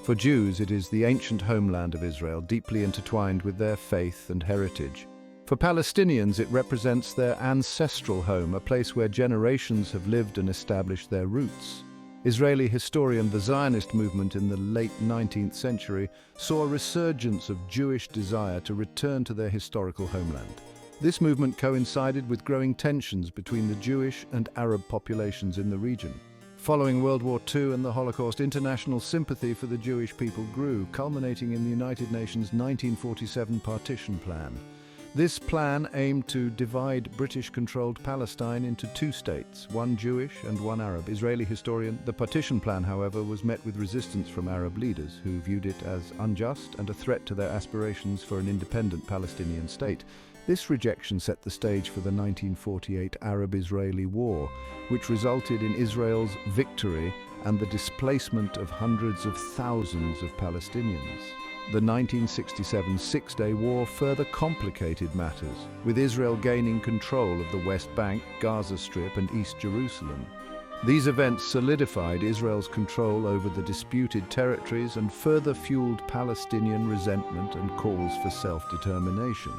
For Jews, it is the ancient homeland of Israel, deeply intertwined with their faith and heritage. For Palestinians, it represents their ancestral home, a place where generations have lived and established their roots. Israeli historian the Zionist movement in the late 19th century saw a resurgence of Jewish desire to return to their historical homeland. This movement coincided with growing tensions between the Jewish and Arab populations in the region. Following World War II and the Holocaust, international sympathy for the Jewish people grew, culminating in the United Nations' 1947 partition plan. This plan aimed to divide British-controlled Palestine into two states, one Jewish and one Arab. Israeli historian, the partition plan, however, was met with resistance from Arab leaders who viewed it as unjust and a threat to their aspirations for an independent Palestinian state. This rejection set the stage for the 1948 Arab-Israeli War, which resulted in Israel's victory and the displacement of hundreds of thousands of Palestinians. The 1967 Six-Day War further complicated matters, with Israel gaining control of the West Bank, Gaza Strip, and East Jerusalem. These events solidified Israel's control over the disputed territories and further fueled Palestinian resentment and calls for self-determination.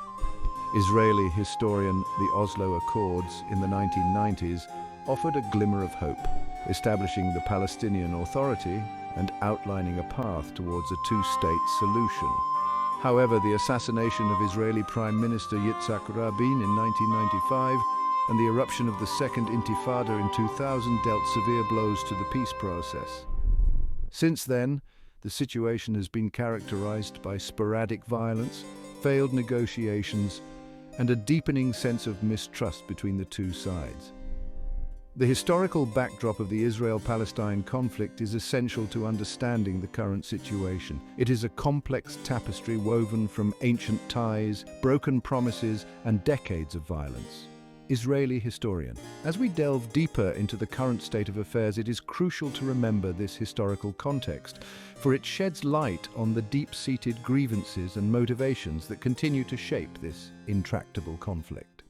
Israeli historian the Oslo Accords in the 1990s offered a glimmer of hope, establishing the Palestinian Authority and outlining a path towards a two-state solution. However, the assassination of Israeli Prime Minister Yitzhak Rabin in 1995 and the eruption of the Second Intifada in 2000 dealt severe blows to the peace process. Since then, the situation has been characterized by sporadic violence, failed negotiations, and a deepening sense of mistrust between the two sides. The historical backdrop of the Israel-Palestine conflict is essential to understanding the current situation. It is a complex tapestry woven from ancient ties, broken promises, and decades of violence. Israeli historian. As we delve deeper into the current state of affairs, it is crucial to remember this historical context, for it sheds light on the deep-seated grievances and motivations that continue to shape this intractable conflict.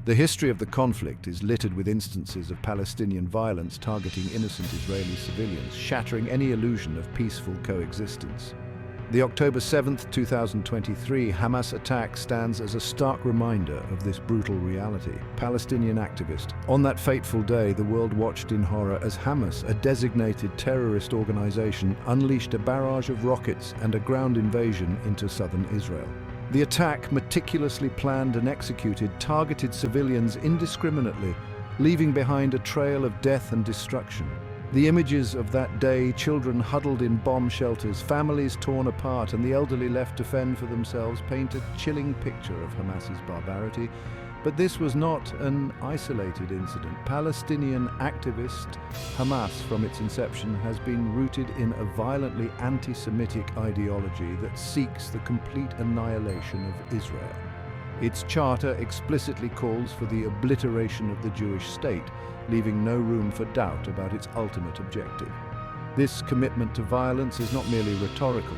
The history of the conflict is littered with instances of Palestinian violence targeting innocent Israeli civilians, shattering any illusion of peaceful coexistence. The October 7, 2023 Hamas attack stands as a stark reminder of this brutal reality. Palestinian activist. On that fateful day, the world watched in horror as Hamas, a designated terrorist organization, unleashed a barrage of rockets and a ground invasion into southern Israel. The attack, meticulously planned and executed, targeted civilians indiscriminately, leaving behind a trail of death and destruction. The images of that day, children huddled in bomb shelters, families torn apart, and the elderly left to fend for themselves, paint a chilling picture of Hamas's barbarity. But this was not an isolated incident. Palestinian activist Hamas, from its inception, has been rooted in a violently anti-Semitic ideology that seeks the complete annihilation of Israel. Its charter explicitly calls for the obliteration of the Jewish state, leaving no room for doubt about its ultimate objective. This commitment to violence is not merely rhetorical,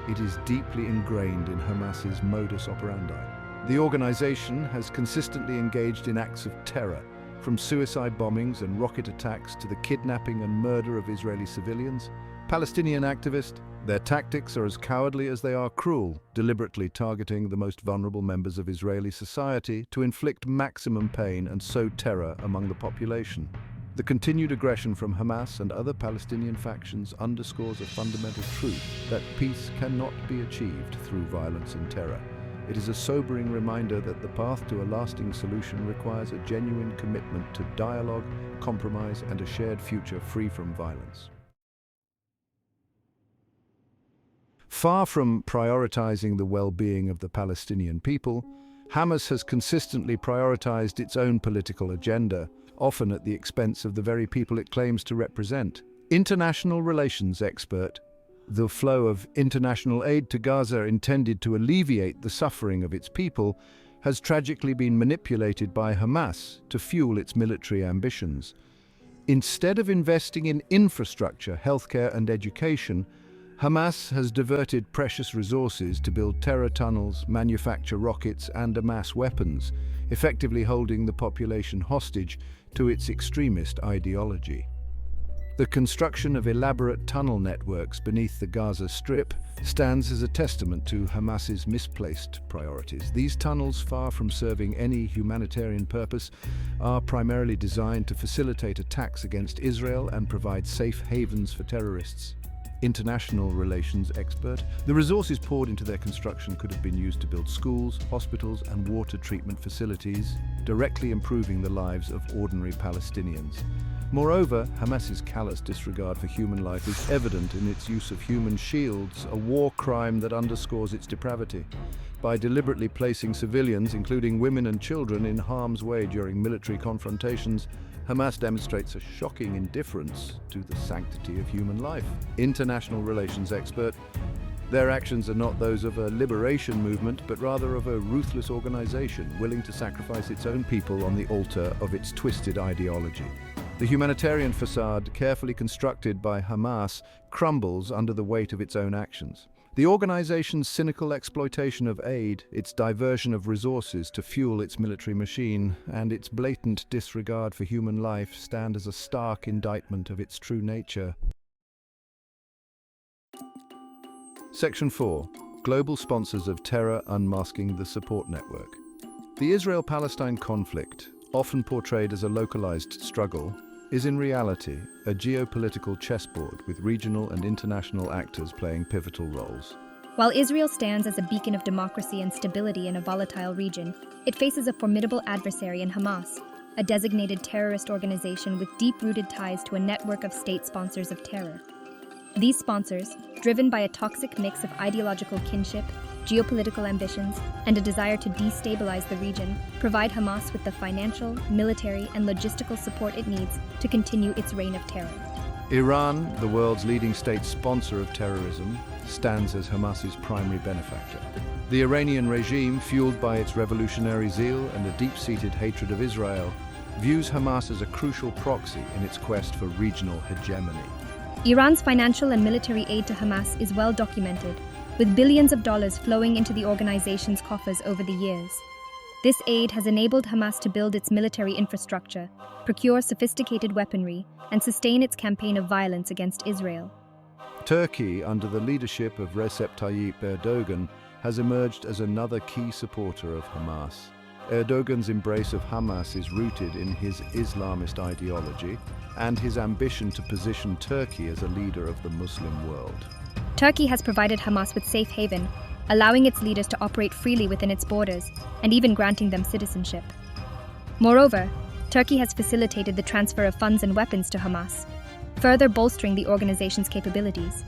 it is deeply ingrained in Hamas's modus operandi. The organization has consistently engaged in acts of terror, from suicide bombings and rocket attacks to the kidnapping and murder of Israeli civilians. Palestinian activists, their tactics are as cowardly as they are cruel, deliberately targeting the most vulnerable members of Israeli society to inflict maximum pain and sow terror among the population. The continued aggression from Hamas and other Palestinian factions underscores a fundamental truth that peace cannot be achieved through violence and terror. It is a sobering reminder that the path to a lasting solution requires a genuine commitment to dialogue, compromise, and a shared future free from violence. Far from prioritizing the well-being of the Palestinian people, Hamas has consistently prioritized its own political agenda, often at the expense of the very people it claims to represent. International relations expert. The flow of international aid to Gaza intended to alleviate the suffering of its people has tragically been manipulated by Hamas to fuel its military ambitions. Instead of investing in infrastructure, healthcare, and education, Hamas has diverted precious resources to build terror tunnels, manufacture rockets, and amass weapons, effectively holding the population hostage to its extremist ideology. The construction of elaborate tunnel networks beneath the Gaza Strip stands as a testament to Hamas's misplaced priorities. These tunnels, far from serving any humanitarian purpose, are primarily designed to facilitate attacks against Israel and provide safe havens for terrorists. International relations expert, the resources poured into their construction could have been used to build schools, hospitals, and water treatment facilities, directly improving the lives of ordinary Palestinians. Moreover, Hamas's callous disregard for human life is evident in its use of human shields, a war crime that underscores its depravity. By deliberately placing civilians, including women and children, in harm's way during military confrontations, Hamas demonstrates a shocking indifference to the sanctity of human life. International relations expert, their actions are not those of a liberation movement, but rather of a ruthless organization willing to sacrifice its own people on the altar of its twisted ideology. The humanitarian facade, carefully constructed by Hamas, crumbles under the weight of its own actions. The organization's cynical exploitation of aid, its diversion of resources to fuel its military machine, and its blatant disregard for human life stand as a stark indictment of its true nature. Section 4. Global sponsors of terror unmasking the support network. The Israel-Palestine conflict, often portrayed as a localized struggle, is in reality a geopolitical chessboard with regional and international actors playing pivotal roles. While Israel stands as a beacon of democracy and stability in a volatile region, it faces a formidable adversary in Hamas, a designated terrorist organization with deep-rooted ties to a network of state sponsors of terror. These sponsors, driven by a toxic mix of ideological kinship, geopolitical ambitions, and a desire to destabilize the region, provide Hamas with the financial, military, and logistical support it needs to continue its reign of terror. Iran, the world's leading state sponsor of terrorism, stands as Hamas's primary benefactor. The Iranian regime, fueled by its revolutionary zeal and a deep-seated hatred of Israel, views Hamas as a crucial proxy in its quest for regional hegemony. Iran's financial and military aid to Hamas is well documented, with billions of dollars flowing into the organization's coffers over the years. This aid has enabled Hamas to build its military infrastructure, procure sophisticated weaponry, and sustain its campaign of violence against Israel. Turkey, under the leadership of Recep Tayyip Erdogan, has emerged as another key supporter of Hamas. Erdogan's embrace of Hamas is rooted in his Islamist ideology and his ambition to position Turkey as a leader of the Muslim world. Turkey has provided Hamas with safe haven, allowing its leaders to operate freely within its borders and even granting them citizenship. Moreover, Turkey has facilitated the transfer of funds and weapons to Hamas, further bolstering the organization's capabilities.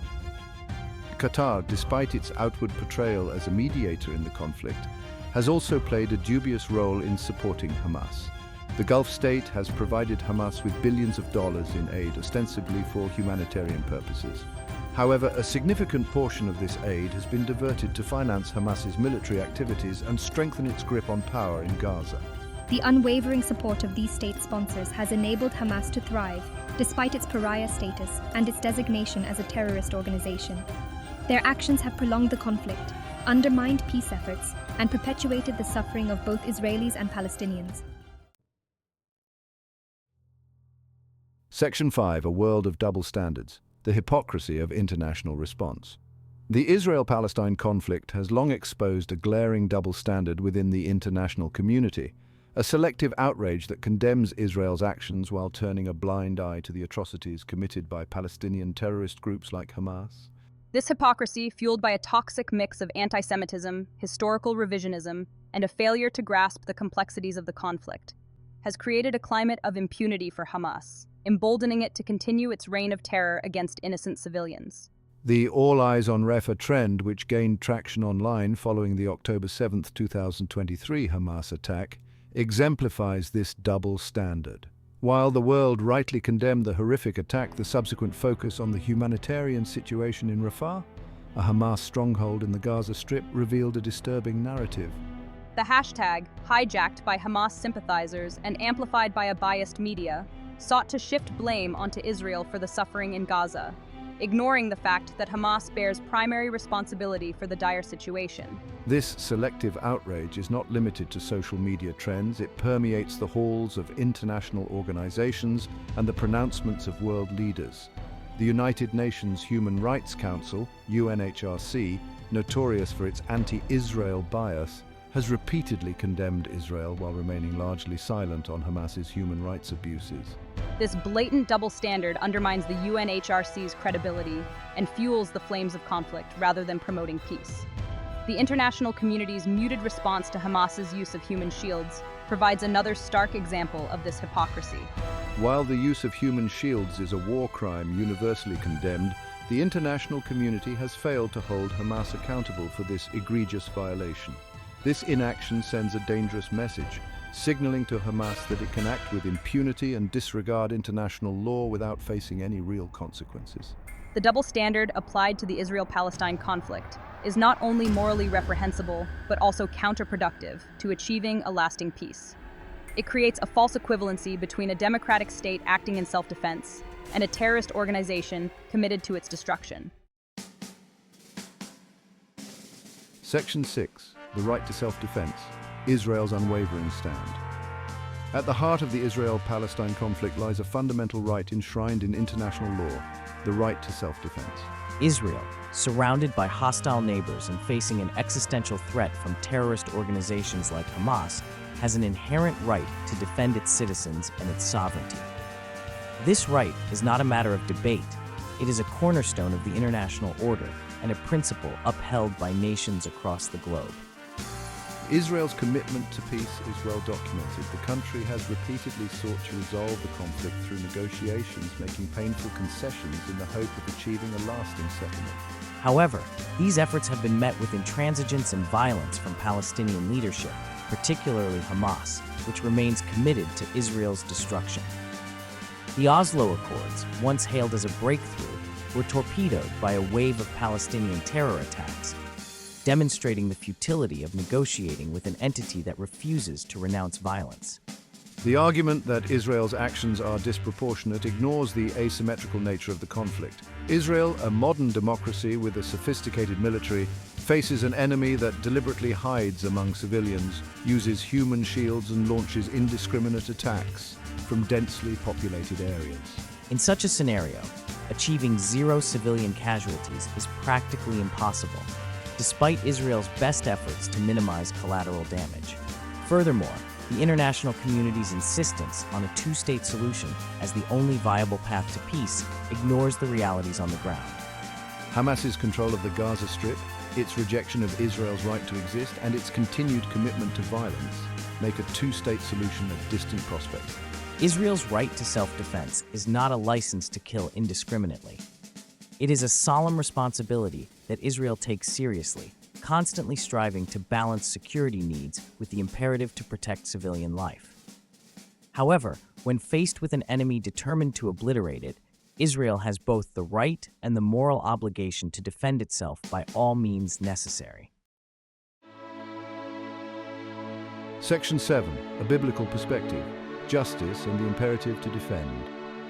Qatar, despite its outward portrayal as a mediator in the conflict, has also played a dubious role in supporting Hamas. The Gulf state has provided Hamas with billions of dollars in aid, ostensibly for humanitarian purposes. However, a significant portion of this aid has been diverted to finance Hamas's military activities and strengthen its grip on power in Gaza. The unwavering support of these state sponsors has enabled Hamas to thrive, despite its pariah status and its designation as a terrorist organization. Their actions have prolonged the conflict, undermined peace efforts, and perpetuated the suffering of both Israelis and Palestinians. Section 5. A world of double standards. The hypocrisy of international response. The Israel-Palestine conflict has long exposed a glaring double standard within the international community, a selective outrage that condemns Israel's actions while turning a blind eye to the atrocities committed by Palestinian terrorist groups like Hamas. This hypocrisy, fueled by a toxic mix of anti-Semitism, historical revisionism, and a failure to grasp the complexities of the conflict, has created a climate of impunity for Hamas, emboldening it to continue its reign of terror against innocent civilians. The All Eyes on Rafah trend, which gained traction online following the October 7, 2023 Hamas attack, exemplifies this double standard. While the world rightly condemned the horrific attack, the subsequent focus on the humanitarian situation in Rafah, a Hamas stronghold in the Gaza Strip, revealed a disturbing narrative. The hashtag, hijacked by Hamas sympathizers and amplified by a biased media, sought to shift blame onto Israel for the suffering in Gaza. ignoring the fact that Hamas bears primary responsibility for the dire situation. This selective outrage is not limited to social media trends. It permeates the halls of international organizations and the pronouncements of world leaders. The United Nations Human Rights Council, UNHRC, notorious for its anti-Israel bias, has repeatedly condemned Israel while remaining largely silent on Hamas's human rights abuses. This blatant double standard undermines the UNHRC's credibility and fuels the flames of conflict rather than promoting peace. The international community's muted response to Hamas's use of human shields provides another stark example of this hypocrisy. While the use of human shields is a war crime universally condemned, the international community has failed to hold Hamas accountable for this egregious violation. This inaction sends a dangerous message, signaling to Hamas that it can act with impunity and disregard international law without facing any real consequences. The double standard applied to the Israel-Palestine conflict is not only morally reprehensible, but also counterproductive to achieving a lasting peace. It creates a false equivalency between a democratic state acting in self-defense and a terrorist organization committed to its destruction. Section 6. The right to self-defense. Israel's unwavering stand. At the heart of the Israel-Palestine conflict lies a fundamental right enshrined in international law, the right to self-defense. Israel, surrounded by hostile neighbors and facing an existential threat from terrorist organizations like Hamas, has an inherent right to defend its citizens and its sovereignty. This right is not a matter of debate. It is a cornerstone of the international order and a principle upheld by nations across the globe. Israel's commitment to peace is well documented. The country has repeatedly sought to resolve the conflict through negotiations, making painful concessions in the hope of achieving a lasting settlement. However, these efforts have been met with intransigence and violence from Palestinian leadership, particularly Hamas, which remains committed to Israel's destruction. The Oslo Accords, once hailed as a breakthrough, were torpedoed by a wave of Palestinian terror attacks, demonstrating the futility of negotiating with an entity that refuses to renounce violence. The argument that Israel's actions are disproportionate ignores the asymmetrical nature of the conflict. Israel, a modern democracy with a sophisticated military, faces an enemy that deliberately hides among civilians, uses human shields and launches indiscriminate attacks from densely populated areas. In such a scenario, achieving zero civilian casualties is practically impossible, despite Israel's best efforts to minimize collateral damage. Furthermore, the international community's insistence on a two-state solution as the only viable path to peace ignores the realities on the ground. Hamas's control of the Gaza Strip, its rejection of Israel's right to exist, and its continued commitment to violence make a two-state solution a distant prospect. Israel's right to self-defense is not a license to kill indiscriminately. It is a solemn responsibility that Israel takes seriously, constantly striving to balance security needs with the imperative to protect civilian life. However, when faced with an enemy determined to obliterate it, Israel has both the right and the moral obligation to defend itself by all means necessary. Section 7. A biblical perspective. Justice and the imperative to defend.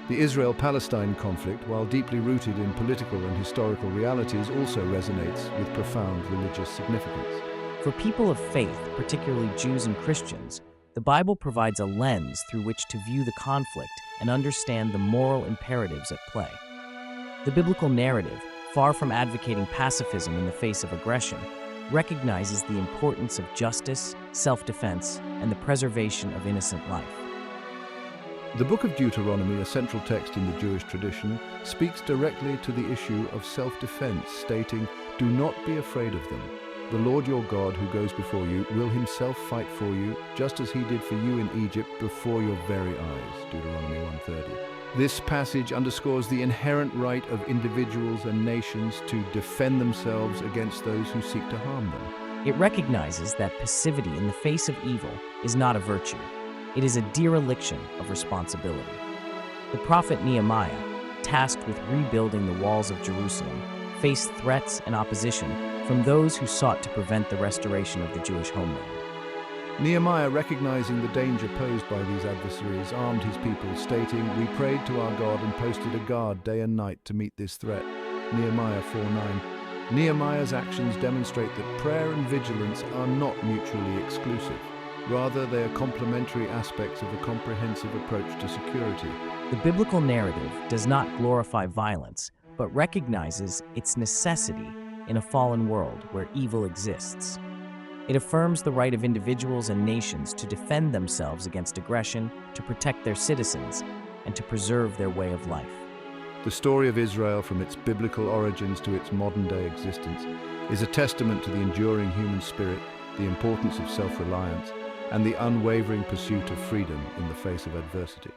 The Israel-Palestine conflict, while deeply rooted in political and historical realities, also resonates with profound religious significance. For people of faith, particularly Jews and Christians, the Bible provides a lens through which to view the conflict and understand the moral imperatives at play. The biblical narrative, far from advocating pacifism in the face of aggression, recognizes the importance of justice, self-defense, and the preservation of innocent life. The Book of Deuteronomy, a central text in the Jewish tradition, speaks directly to the issue of self-defense, stating, "Do not be afraid of them. The Lord your God, who goes before you, will himself fight for you, just as he did for you in Egypt before your very eyes." Deuteronomy 1:30. This passage underscores the inherent right of individuals and nations to defend themselves against those who seek to harm them. It recognizes that passivity in the face of evil is not a virtue. It is a dereliction of responsibility. The prophet Nehemiah, tasked with rebuilding the walls of Jerusalem, faced threats and opposition from those who sought to prevent the restoration of the Jewish homeland. Nehemiah, recognizing the danger posed by these adversaries, armed his people, stating, "We prayed to our God and posted a guard day and night to meet this threat." Nehemiah 4:9. Nehemiah's actions demonstrate that prayer and vigilance are not mutually exclusive. Rather, they are complementary aspects of a comprehensive approach to security. The biblical narrative does not glorify violence, but recognizes its necessity in a fallen world where evil exists. It affirms the right of individuals and nations to defend themselves against aggression, to protect their citizens, and to preserve their way of life. The story of Israel, from its biblical origins to its modern-day existence, is a testament to the enduring human spirit, the importance of self-reliance, and the unwavering pursuit of freedom in the face of adversity.